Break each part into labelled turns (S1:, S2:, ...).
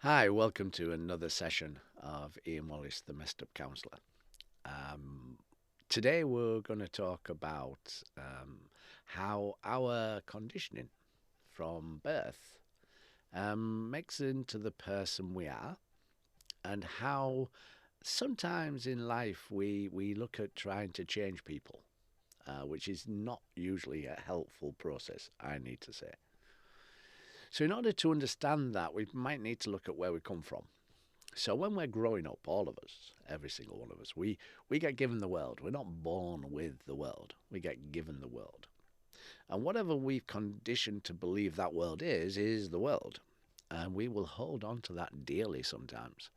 S1: Hi, welcome to another session of Ian Wallace, the Messed Up Counsellor. Um, Today we're going to talk about how our conditioning from birth makes into the person we are, and how sometimes in life we look at trying to change people, which is not usually a helpful process, I need to say. So, in order to understand that, we might need to look at where we come from. So when we're growing up, all of us, every single one of us, we get given the world. We're not born with the world. We get given the world. And whatever we've conditioned to believe that world is the world. And we will hold on to that dearly sometimes.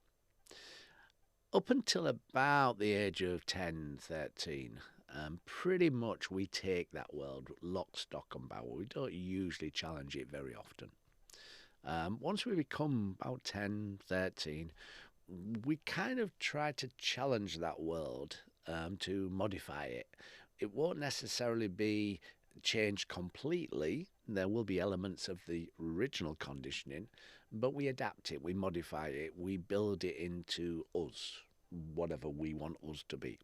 S1: Up until about the age of 10, 13, pretty much we take that world lock, stock, and barrel. We don't usually challenge it very often. Once we become about 10, 13, we kind of try to challenge that world to modify it. It won't necessarily be changed completely. There will be elements of the original conditioning, but we adapt it, we modify it, we build it into us, whatever we want us to be.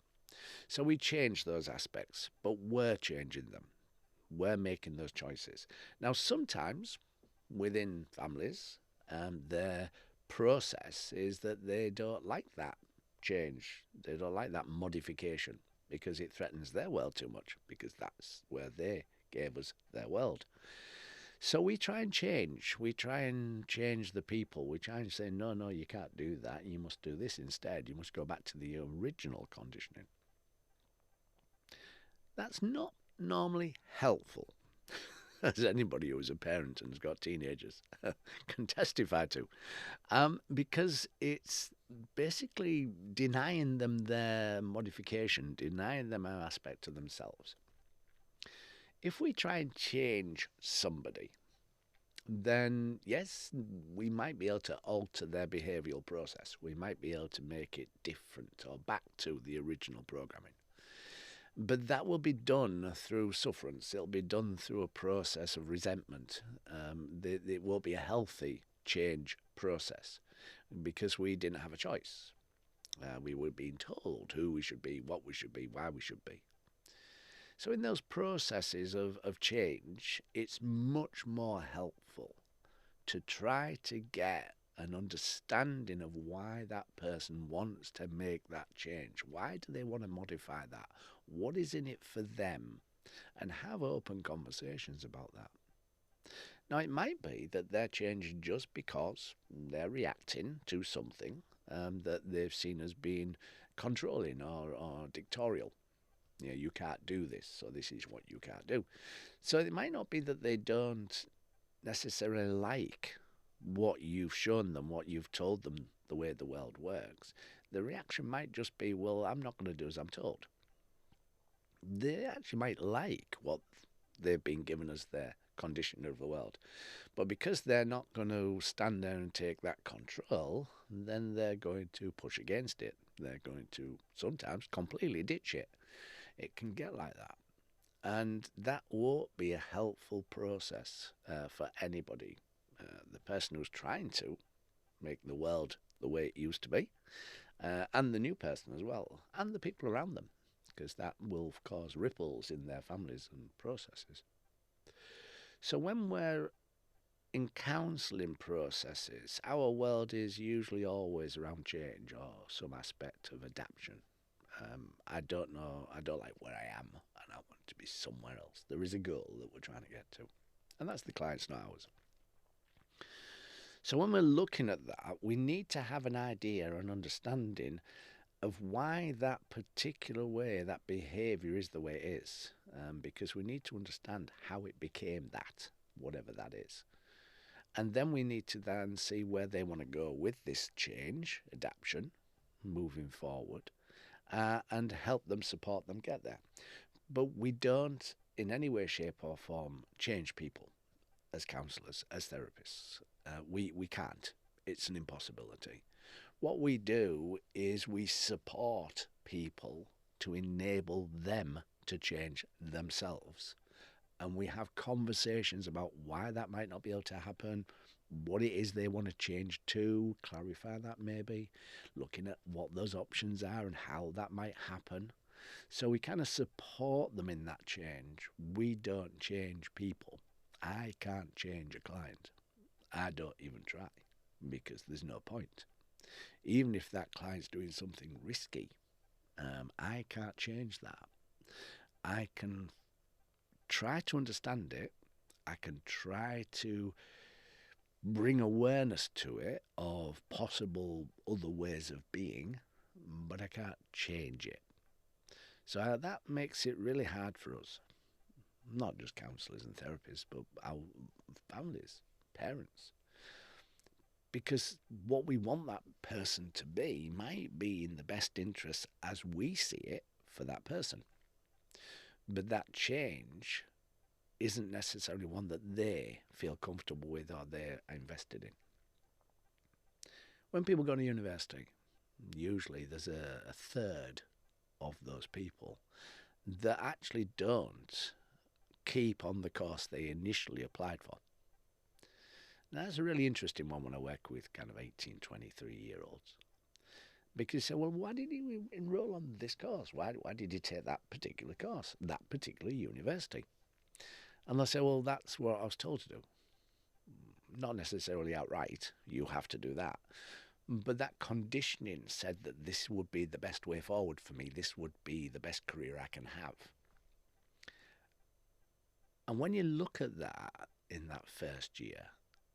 S1: So we change those aspects, but we're changing them. We're making those choices. Now, sometimes within families, their process is that they don't like that change. They don't like that modification because it threatens their world too much, because that's where they gave us their world. So we try and change. We try and change the people. We try and say, no, no, you can't do that. You must do this instead. You must go back to the original conditioning. That's not normally helpful, as anybody who is a parent and has got teenagers can testify to, because it's basically denying them their modification, denying them an aspect of themselves. If we try and change somebody, then yes, we might be able to alter their behavioural process. We might be able to make it different or back to the original programming. But that will be done through sufferance. It'll be done through a process of resentment. It won't be a healthy change process because we didn't have a choice. We were being told who we should be, what we should be, why we should be. So, in those processes of change, it's much more helpful to try to get an understanding of why that person wants to make that change. Why do they want to modify that? What is in it for them? And have open conversations about that. Now, it might be that they're changing just because they're reacting to something that they've seen as being controlling or dictatorial. You know, you can't do this, so this is what you can't do. So it might not be that they don't necessarily like what you've shown them, what you've told them, the way the world works. The reaction might just be, well, I'm not going to do as I'm told. They actually might like what they've been given as their condition of the world. But because they're not going to stand there and take that control, then they're going to push against it. They're going to sometimes completely ditch it. It can get like that. And that won't be a helpful process for anybody. The person who's trying to make the world the way it used to be, and the new person as well, and the people around them, because that will cause ripples in their families and processes. So when we're in counselling processes, our world is usually always around change or some aspect of adaptation. I don't know, I don't like where I am, and I want to be somewhere else. There is a goal that we're trying to get to, and that's the client's, not ours. So when we're looking at that, we need to have an idea, an understanding of why that particular way, that behaviour is the way it is, because we need to understand how it became that, whatever that is. And then we need to then see where they want to go with this change, adaptation, moving forward, and help them, support them get there. But we don't, in any way, shape, or form, change people as counsellors, as therapists. We can't. It's an impossibility. What we do is we support people to enable them to change themselves. And we have conversations about why that might not be able to happen, what it is they want to change to, clarify that maybe, looking at what those options are and how that might happen. So we kind of support them in that change. We don't change people. I can't change a client. I don't even try because there's no point. Even if that client's doing something risky, I can't change that. I can try to understand it. I can try to bring awareness to it of possible other ways of being, but I can't change it. So that makes it really hard for us, not just counsellors and therapists, but our families, parents. Because what we want that person to be might be in the best interest as we see it for that person. But that change isn't necessarily one that they feel comfortable with or they're invested in. When people go to university, usually there's a third of those people that actually don't keep on the course they initially applied for. Now, that's a really interesting one when I work with kind of 18, 23-year-olds. Because you say, well, why did you enroll on this course? Why did you take that particular course, that particular university? And they'll say, well, that's what I was told to do. Not necessarily outright, you have to do that. But that conditioning said that this would be the best way forward for me. This would be the best career I can have. And when you look at that in that first year,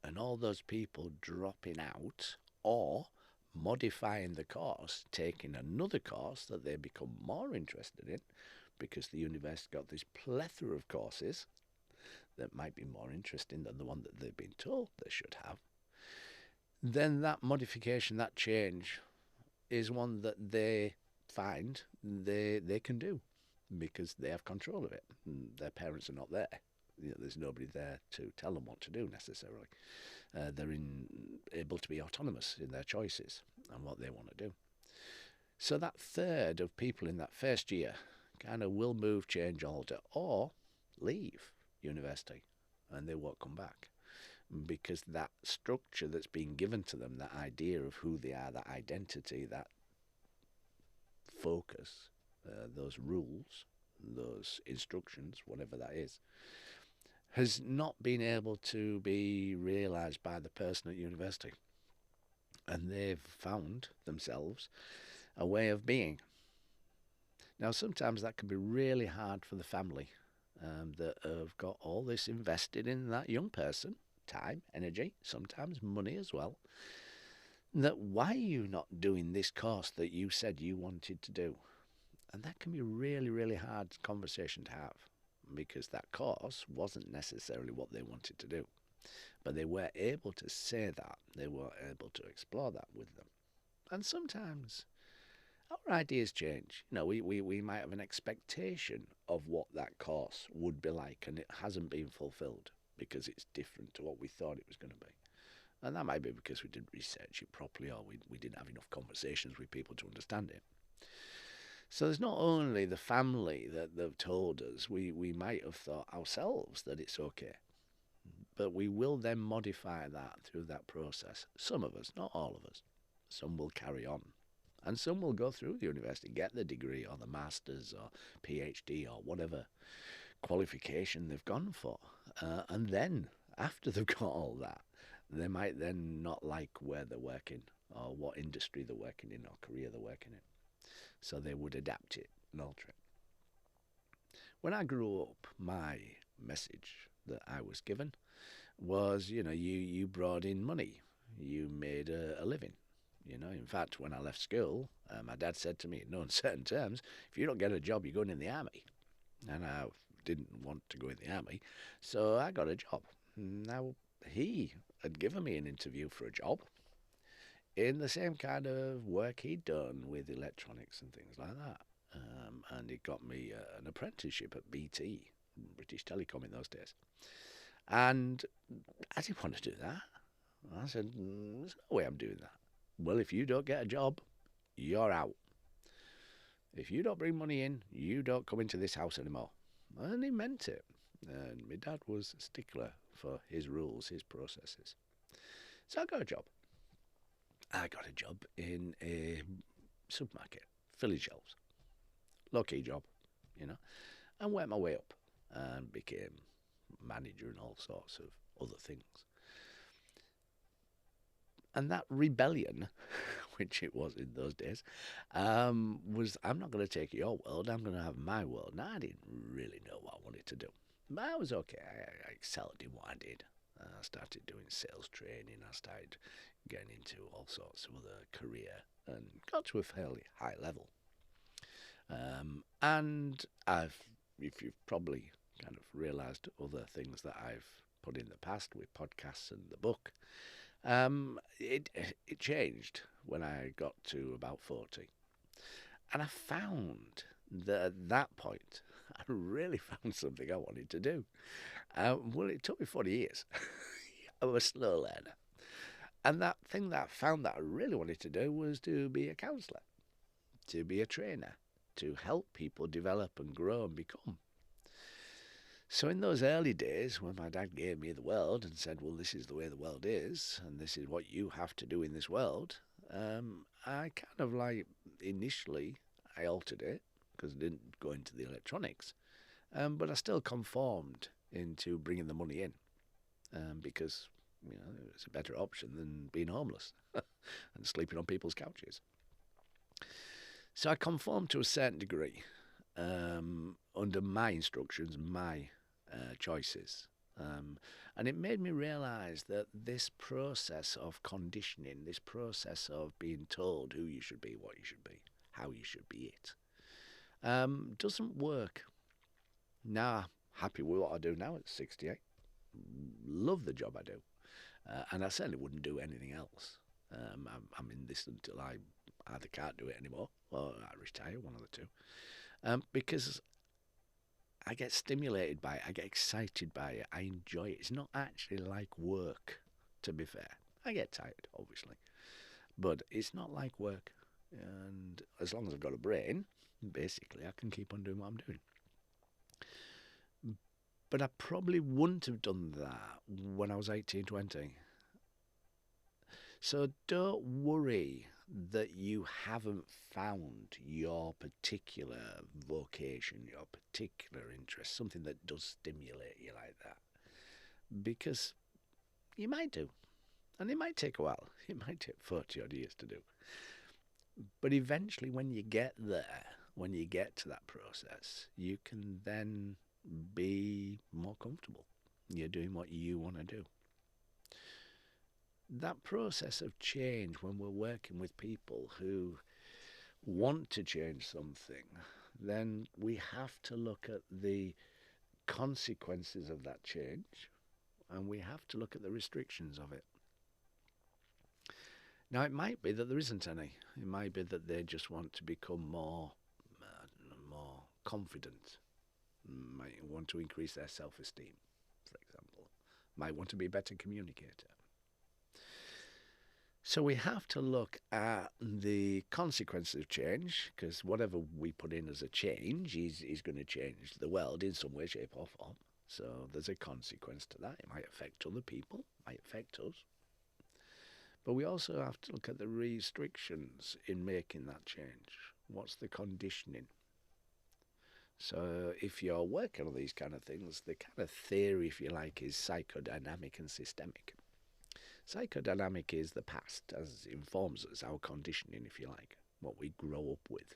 S1: and all those people dropping out or modifying the course, taking another course that they become more interested in, because the university got this plethora of courses that might be more interesting than the one that they've been told they should have, then that modification, that change, is one that they find they can do because they have control of it. Their parents are not there. There's nobody there to tell them what to do necessarily. They're able to be autonomous in their choices and what they want to do. So that third of people in that first year kind of will move, change, alter, or leave university, and they won't come back because that structure that's been given to them, that idea of who they are, that identity, that focus, those rules, those instructions, whatever that is, has not been able to be realised by the person at university. And they've found themselves a way of being. Now, sometimes that can be really hard for the family that have got all this invested in that young person, time, energy, sometimes money as well, that why are you not doing this course that you said you wanted to do? And that can be a really, really hard conversation to have because that course wasn't necessarily what they wanted to do. But they were able to say that. They were able to explore that with them. And sometimes our ideas change. We might have an expectation of what that course would be like, and it hasn't been fulfilled because it's different to what we thought it was going to be. And that might be because we didn't research it properly or we didn't have enough conversations with people to understand it. So there's not only the family that they've told us, we might have thought ourselves that it's okay. But we will then modify that through that process. Some of us, not all of us. Some will carry on. And some will go through the university, get the degree or the master's or PhD or whatever qualification they've gone for. And then, after they've got all that, they might then not like where they're working or what industry they're working in or career they're working in. So they would adapt it and alter it. When I grew up, my message that I was given was, you brought in money. You made a living. In fact, when I left school, my dad said to me in no uncertain terms, if you don't get a job, you're going in the army. And I didn't want to go in the army, so I got a job. Now, he had given me an interview for a job in the same kind of work he'd done with electronics and things like that. And he got me an apprenticeship at BT, British Telecom in those days. And I didn't want to do that. I said, there's no way I'm doing that. Well, if you don't get a job, you're out. If you don't bring money in, you don't come into this house anymore. And he meant it. And my dad was a stickler for his rules, his processes. So I got a job. I got a job in a supermarket, filling shelves. Low key job, you know, and worked my way up and became manager and all sorts of other things. And that rebellion, which it was in those days, was I'm not going to take your world, I'm going to have my world. Now, I didn't really know what I wanted to do, but I was okay. I excelled in what I did. I started doing sales training, I started getting into all sorts of other career and got to a fairly high level. And if you've probably kind of realised other things that I've put in the past with podcasts and the book, it changed when I got to about 40, and I found that at that point I really found something I wanted to do. Well, it took me 40 years. I was a slow learner, and that thing that I found that I really wanted to do was to be a counsellor, to be a trainer, to help people develop and grow and become. So in those early days when my dad gave me the world and said, well, this is the way the world is and this is what you have to do in this world, I kind of like initially I altered it because I didn't go into the electronics, but I still conformed into bringing the money in because it's a better option than being homeless and sleeping on people's couches. So I conformed to a certain degree under my instructions, my choices. And it made me realise that this process of conditioning, this process of being told who you should be, what you should be, how you should be it, doesn't work. Now, happy with what I do now at 68. Love the job I do. And I certainly wouldn't do anything else. I'm in this until I either can't do it anymore or I retire, one of the two. Because I get stimulated by it, I get excited by it, I enjoy it. It's not actually like work, to be fair. I get tired, obviously, but it's not like work. And as long as I've got a brain, basically, I can keep on doing what I'm doing. But I probably wouldn't have done that when I was 18, 20. So don't worry that you haven't found your particular vocation, your particular interest, something that does stimulate you like that. Because you might do. And it might take a while. It might take 40 odd years to do. But eventually, when you get there, when you get to that process, you can then be more comfortable. You're doing what you want to do. That process of change, when we're working with people who want to change something, then we have to look at the consequences of that change and we have to look at the restrictions of it. Now, it might be that there isn't any. It might be that they just want to become more confident, might want to increase their self-esteem, for example, might want to be a better communicator. So we have to look at the consequences of change, because whatever we put in as a change is going to change the world in some way, shape or form. So there's a consequence to that. It might affect other people, it might affect us. But we also have to look at the restrictions in making that change. What's the conditioning? So if you're working on these kind of things, the kind of theory, if you like, is psychodynamic and systemic. Psychodynamic is the past, as it informs us, our conditioning, if you like, what we grow up with.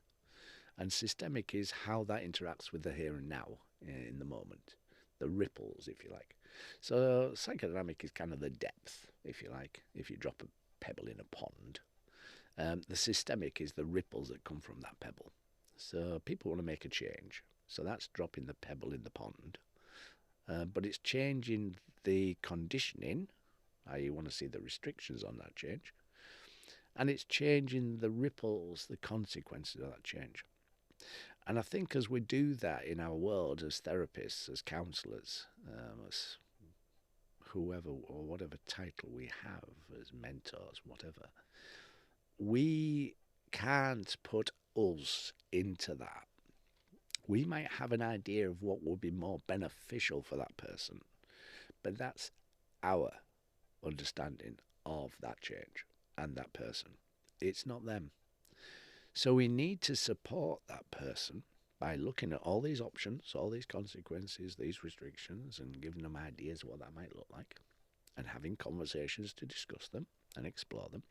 S1: And systemic is how that interacts with the here and now, in the moment, the ripples, if you like. So psychodynamic is kind of the depth, if you like, if you drop a pebble in a pond. The systemic is the ripples that come from that pebble. So people want to make a change. So that's dropping the pebble in the pond. But it's changing the conditioning, i.e. you want to see the restrictions on that change. And it's changing the ripples, the consequences of that change. And I think as we do that in our world as therapists, as counsellors, as whoever or whatever title we have, as mentors, whatever, we can't put us into that. We might have an idea of what would be more beneficial for that person, but that's our understanding of that change and that person. It's not them. So we need to support that person by looking at all these options, all these consequences, these restrictions, and giving them ideas of what that might look like, and having conversations to discuss them and explore them.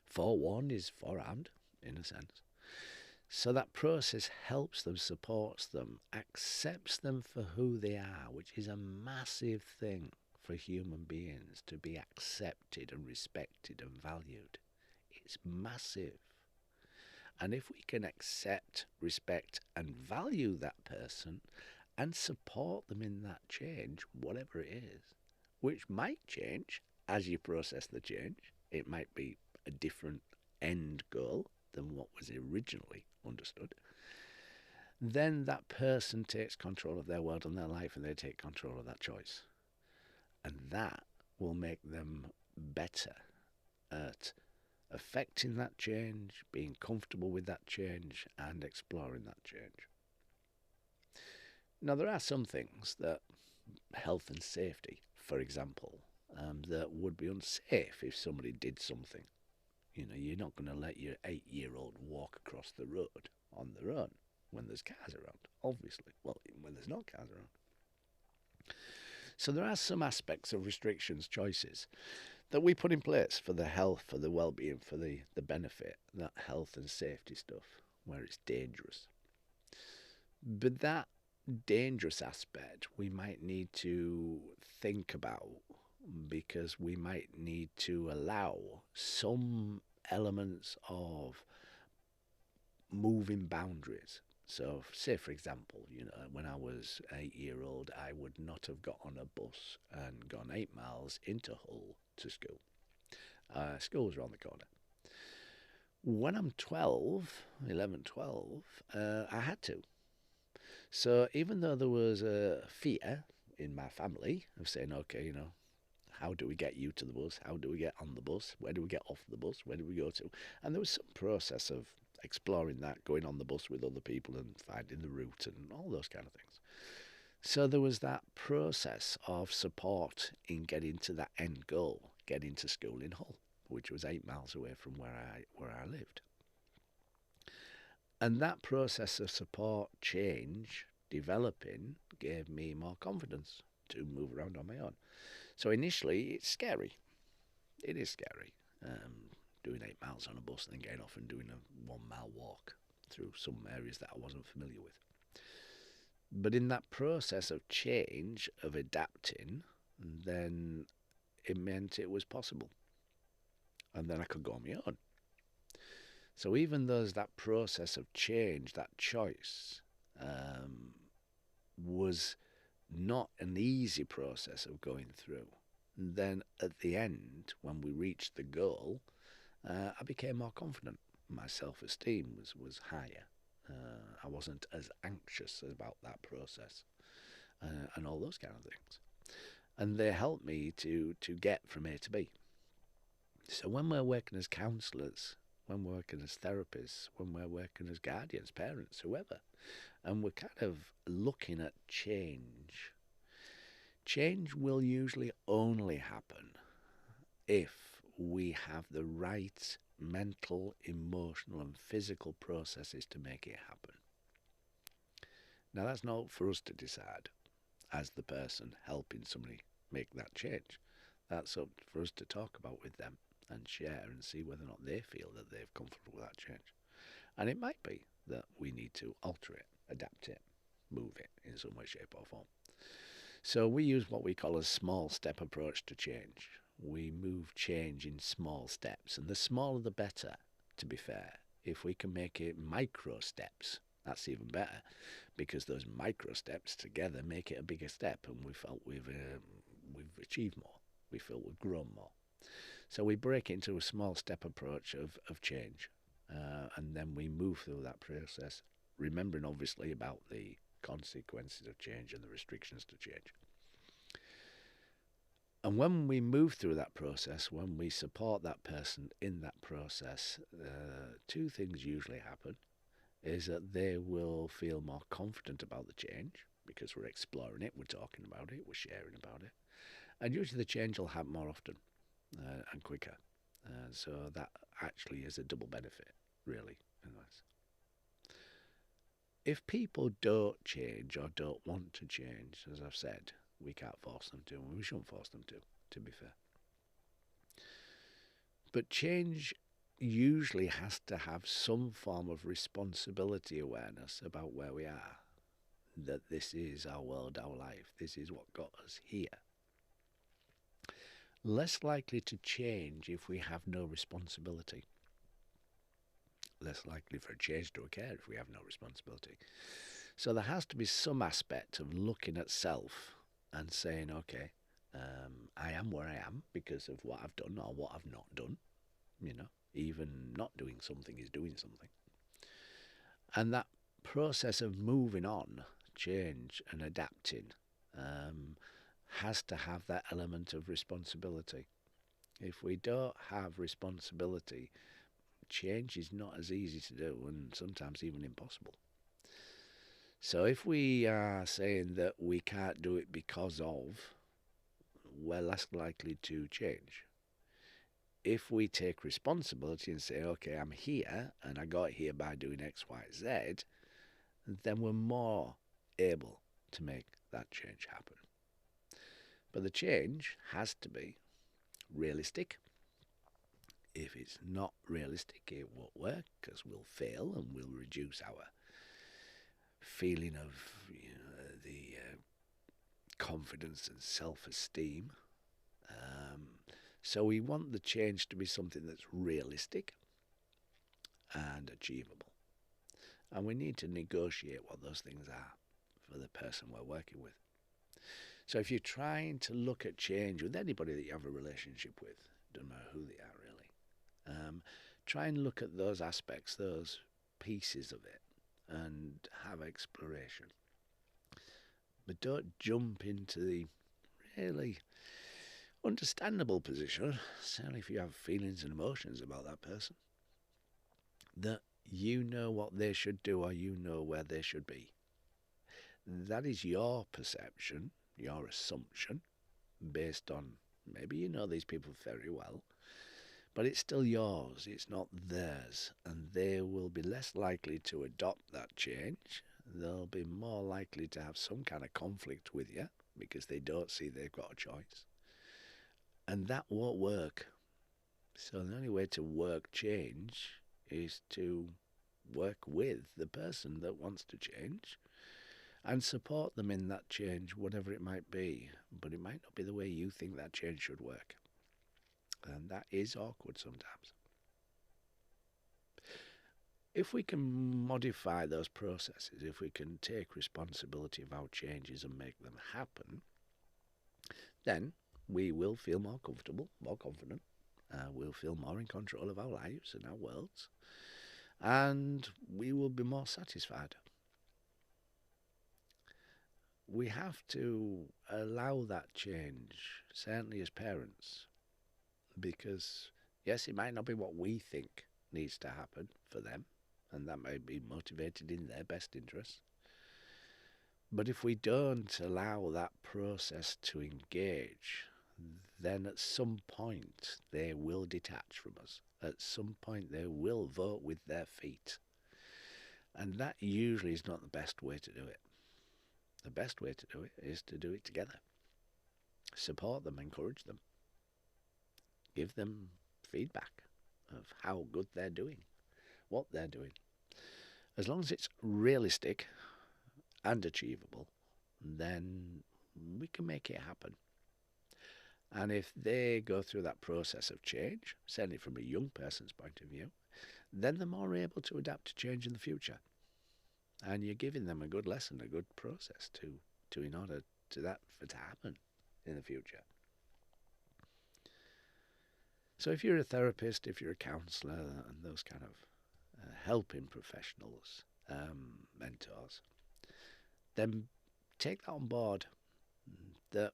S1: Forewarned is forearmed, in a sense. So that process helps them, supports them, accepts them for who they are, which is a massive thing for human beings, to be accepted and respected and valued. It's massive. And if we can accept, respect, and value that person and support them in that change, whatever it is, which might change as you process the change, it might be a different end goal than what was originally understood, then that person takes control of their world and their life, and they take control of that choice. And that will make them better at affecting that change, being comfortable with that change, and exploring that change. Now, there are some things that health and safety, for example, that would be unsafe if somebody did something. You know, you're not going to let your 8-year-old walk across the road on their own when there's cars around, obviously. Well, when there's no cars around. So there are some aspects of restrictions, choices, that we put in place for the health, for the well-being, for the benefit, that health and safety stuff, where it's dangerous. But that dangerous aspect we might need to think about, because we might need to allow some elements of moving boundaries. So, say for example, you know, when I was 8-year-old, I would not have got on a bus and gone 8 miles into Hull to school. School was around the corner. When I'm 11, 12, I had to. So even though there was a fear in my family of saying, okay, you know, how do we get you to the bus? How do we get on the bus? Where do we get off the bus? Where do we go to? And there was some process of exploring that, going on the bus with other people and finding the route and all those kind of things. So there was that process of support in getting to that end goal, getting to school in Hull, which was 8 miles away from where I lived. And that process of support, change, developing, gave me more confidence to move around on my own. So initially, it's scary. It is scary, doing 8 miles on a bus and then getting off and doing a 1 mile walk through some areas that I wasn't familiar with. But in that process of change, of adapting, then it meant it was possible. And then I could go on my own. So even though there's that process of change, that choice, was not an easy process of going through. And then at the end, when we reached the goal, I became more confident. My self-esteem was higher. I wasn't as anxious about that process and all those kind of things. And they helped me to get from A to B. So when we're working as counsellors, when we're working as therapists, when we're working as guardians, parents, whoever, and we're kind of looking at change, change will usually only happen if we have the right mental, emotional and physical processes to make it happen. Now that's not for us to decide as the person helping somebody make that change. That's up for us to talk about with them and share and see whether or not they feel that they're comfortable with that change. And it might be that we need to alter it, adapt it, move it in some way, shape or form. So we use what we call a small step approach to change. We move change in small steps, and the smaller the better, to be fair. If we can make it micro steps, that's even better, because those micro steps together make it a bigger step, and we felt we've achieved more. We feel we've grown more. So we break it into a small step approach of change, and then we move through that process, remembering obviously about the consequences of change and the restrictions to change. And when we move through that process, when we support that person in that process, two things usually happen. Is that they will feel more confident about the change because we're exploring it, we're talking about it, we're sharing about it. And usually the change will happen more often. and quicker. So that actually is a double benefit, really. If people don't change or don't want to change, as I've said, we can't force them to, and we shouldn't force them to be fair. But change usually has to have some form of responsibility awareness about where we are. That this is our world, our life, this is what got us here. Less likely to change if we have no responsibility. Less likely for a change to occur if we have no responsibility. So there has to be some aspect of looking at self and saying, okay, I am where I am because of what I've done or what I've not done. Even not doing something is doing something. And that process of moving on, change and adapting has to have that element of responsibility. If we don't have responsibility, change is not as easy to do and sometimes even impossible. So if we are saying that we can't do it because of, we're less likely to change. If we take responsibility and say, okay, I'm here and I got here by doing X, Y, Z, then we're more able to make that change happen. But the change has to be realistic. If it's not realistic, it won't work because we'll fail and we'll reduce our feeling of the confidence and self-esteem. So we want the change to be something that's realistic and achievable. And we need to negotiate what those things are for the person we're working with. So if you're trying to look at change with anybody that you have a relationship with, doesn't matter who they are really, try and look at those aspects, those pieces of it, and have exploration. But don't jump into the really understandable position, certainly if you have feelings and emotions about that person, that you know what they should do or you know where they should be. That is your perception, your assumption, based on maybe you know these people very well, but it's still yours, it's not theirs, and they will be less likely to adopt that change. They'll be more likely to have some kind of conflict with you because they don't see they've got a choice. And that won't work. So the only way to work change is to work with the person that wants to change and support them in that change, whatever it might be. But it might not be the way you think that change should work. And that is awkward sometimes. If we can modify those processes, if we can take responsibility of our changes and make them happen, then we will feel more comfortable, more confident. We'll feel more in control of our lives and our worlds. And we will be more satisfied. We have to allow that change, certainly as parents, because, yes, it might not be what we think needs to happen for them, and that may be motivated in their best interests. But if we don't allow that process to engage, then at some point they will detach from us. At some point they will vote with their feet. And that usually is not the best way to do it. The best way to do it is to do it together. Support them, encourage them. Give them feedback of how good they're doing, what they're doing. As long as it's realistic and achievable, then we can make it happen. And if they go through that process of change, certainly from a young person's point of view, then they're more able to adapt to change in the future. And you're giving them a good lesson, a good process to in order to that for to happen in the future. So if you're a therapist, if you're a counsellor, and those kind of helping professionals, mentors, then take that on board. That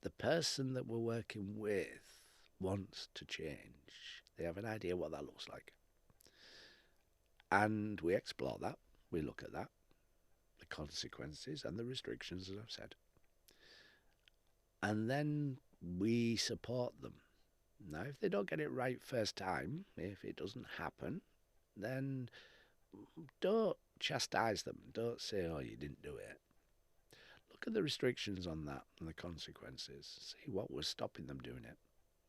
S1: the person that we're working with wants to change. They have an idea what that looks like. And we explore that. We look at that, the consequences and the restrictions, as I've said. And then we support them Now, if they don't get it right first time, if it doesn't happen, then don't chastise them. Don't say, oh, you didn't do it. Look at the restrictions on that and the consequences. See what was stopping them doing it.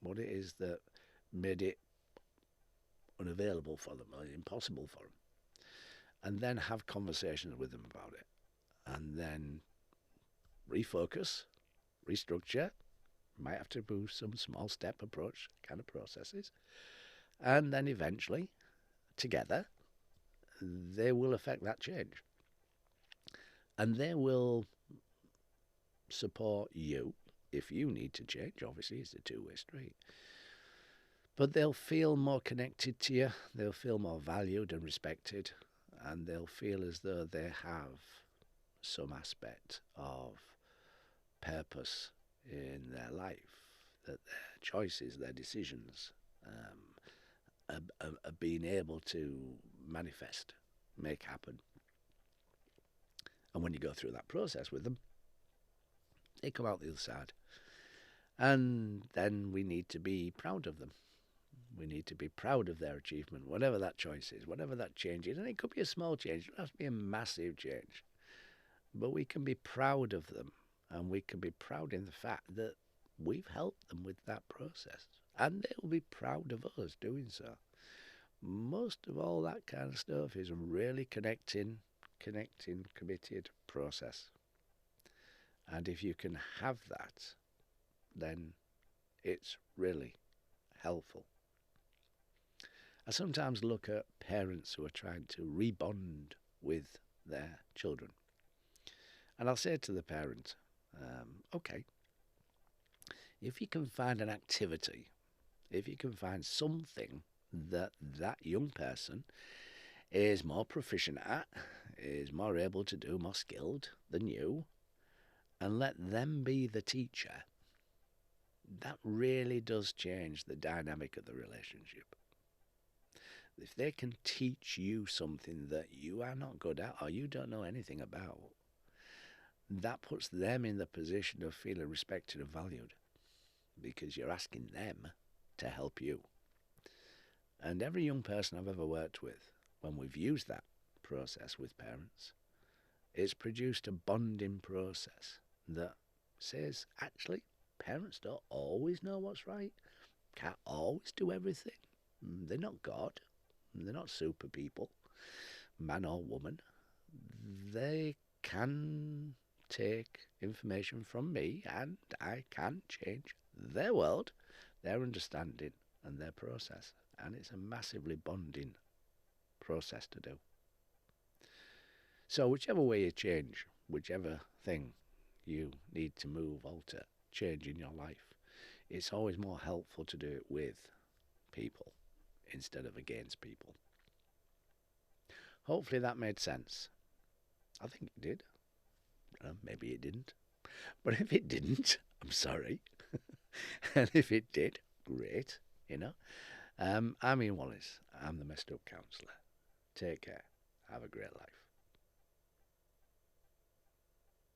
S1: What it is that made it unavailable for them or impossible for them. And then have conversations with them about it. And then refocus, restructure. Might have to do some small step approach kind of processes. And then eventually, together, they will affect that change. And they will support you if you need to change. Obviously, it's a two-way street. But they'll feel more connected to you. They'll feel more valued and respected. And they'll feel as though they have some aspect of purpose in their life, that their choices, their decisions are being able to manifest, make happen. And when you go through that process with them, they come out the other side. And then we need to be proud of them. We need to be proud of their achievement, whatever that choice is, whatever that change is. And it could be a small change, it doesn't have to be a massive change. But we can be proud of them, and we can be proud in the fact that we've helped them with that process. And they will be proud of us doing so. Most of all that kind of stuff is really connecting, committed process. And if you can have that, then it's really helpful. I sometimes look at parents who are trying to rebond with their children. And I'll say to the parent, okay, if you can find an activity, if you can find something that that young person is more proficient at, is more able to do, more skilled than you, and let them be the teacher, that really does change the dynamic of the relationship. If they can teach you something that you are not good at or you don't know anything about, that puts them in the position of feeling respected and valued, because you're asking them to help you. And every young person I've ever worked with, when we've used that process with parents, it's produced a bonding process that says, actually, parents don't always know what's right, can't always do everything. They're not God. They're not super people, man or woman. They can take information from me and I can change their world, their understanding and their process. And it's a massively bonding process to do. So whichever way you change, whichever thing you need to move, alter, change in your life, it's always more helpful to do it with people instead of against people. Hopefully that made sense. I think it did. Maybe it didn't. But if it didn't, I'm sorry. And if it did, great, you know. I'm Ian Wallace. I'm the Messed Up Counsellor. Take care. Have a great life.